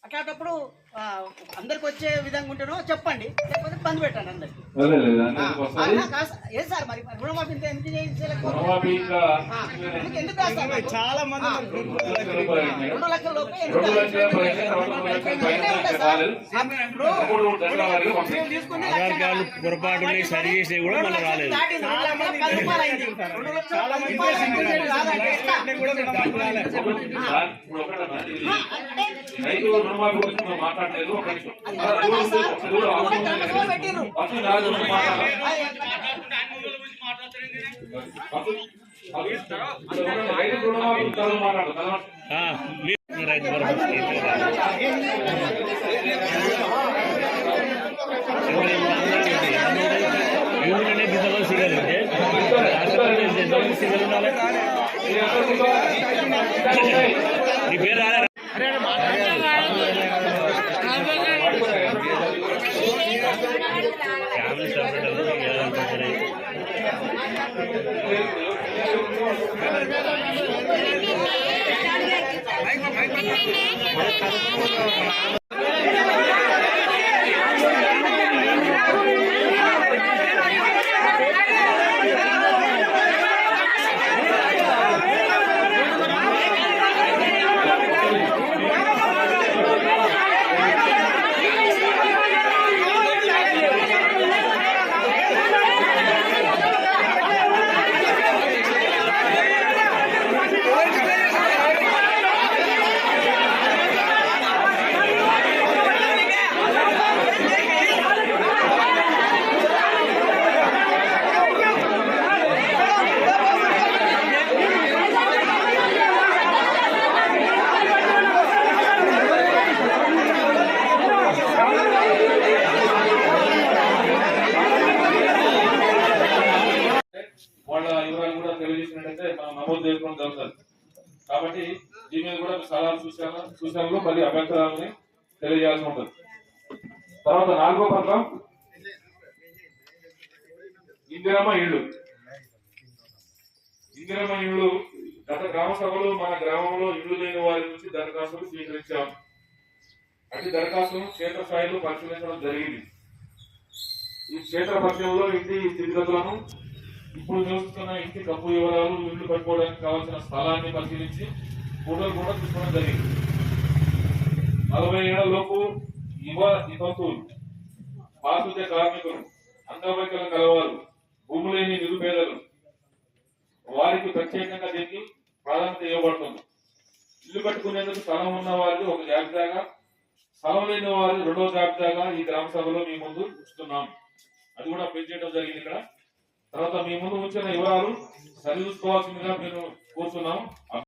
అట్లాంటప్పుడు అందరికి వచ్చే విధంగా ఉంటేనో చెప్పండి, లేకపోతే బంద్ పెట్టండి అందరికి. ఏం సార్ మరి రుణమాఫీ ఎందుకు ఎందుకు చాలా మంది 2 లక్షల లోపే తీసుకుని పొరపాటు సరి చేసి కూడా మళ్ళీ రాలేదు. మాట్లాడలేదు. నీ పేరు రాలే ఫ్యామిలీ సపరేట్ వాళ్ళ వివరాలు కూడా తెలియజేసినట్టయితే మనం నమోదు చేసుకోవడం జరుగుతుంది. కాబట్టి దీని మీద కూడా సలహాలు సూచనలు మళ్ళీ అభ్యంతరాలని తెలియజేయాల్సి ఉంటుంది. తర్వాత 4వ పత్రం ఇందిరమ్మ ఇళ్ళు. ఇందిరమ్మ ఇళ్ళు గత గ్రామ సభలో మన గ్రామంలో ఇళ్ళు లేని వారి నుంచి దరఖాస్తులు స్వీకరించాం. అన్ని దరఖాస్తులను క్షేత్రస్థాయిలో పరిశీలించడం జరిగింది. ఈ క్షేత్ర పరిచయంలో ఇంటి స్థితిగతులను, ఇప్పుడు చూస్తున్న ఇంటి కప్పు వివరాలు, ఇల్లు కట్టుకోవడానికి కావాల్సిన స్థలాన్ని పరిశీలించి ఫోటోలు కూడా తీసుకోవడం జరిగింది. 40 ఏళ్లలోపు వితంతువులు, పారిశుద్ధ్య కార్మికులు, అంగవైకల్యం కలవారు, భూమి లేని నిరుపేదలు వారికి ప్రత్యేకంగా దీనికి ప్రాధాన్యత ఇవ్వబడుతుంది. ఇల్లు కట్టుకునేందుకు స్థలం ఉన్న వారికి ఒక జాబితాగా, స్థలం లేని వారి 2వ జాబితాగా ఈ గ్రామ సభలో మీ ముందు ఉంచుతున్నాం. అది కూడా పెంచేయడం జరిగింది ఇక్కడ. తర్వాత మీ ముందు ఉంచిన వివరాలు సరిచూసుకోవాల్సిందిగా మేము కోరుతున్నాం.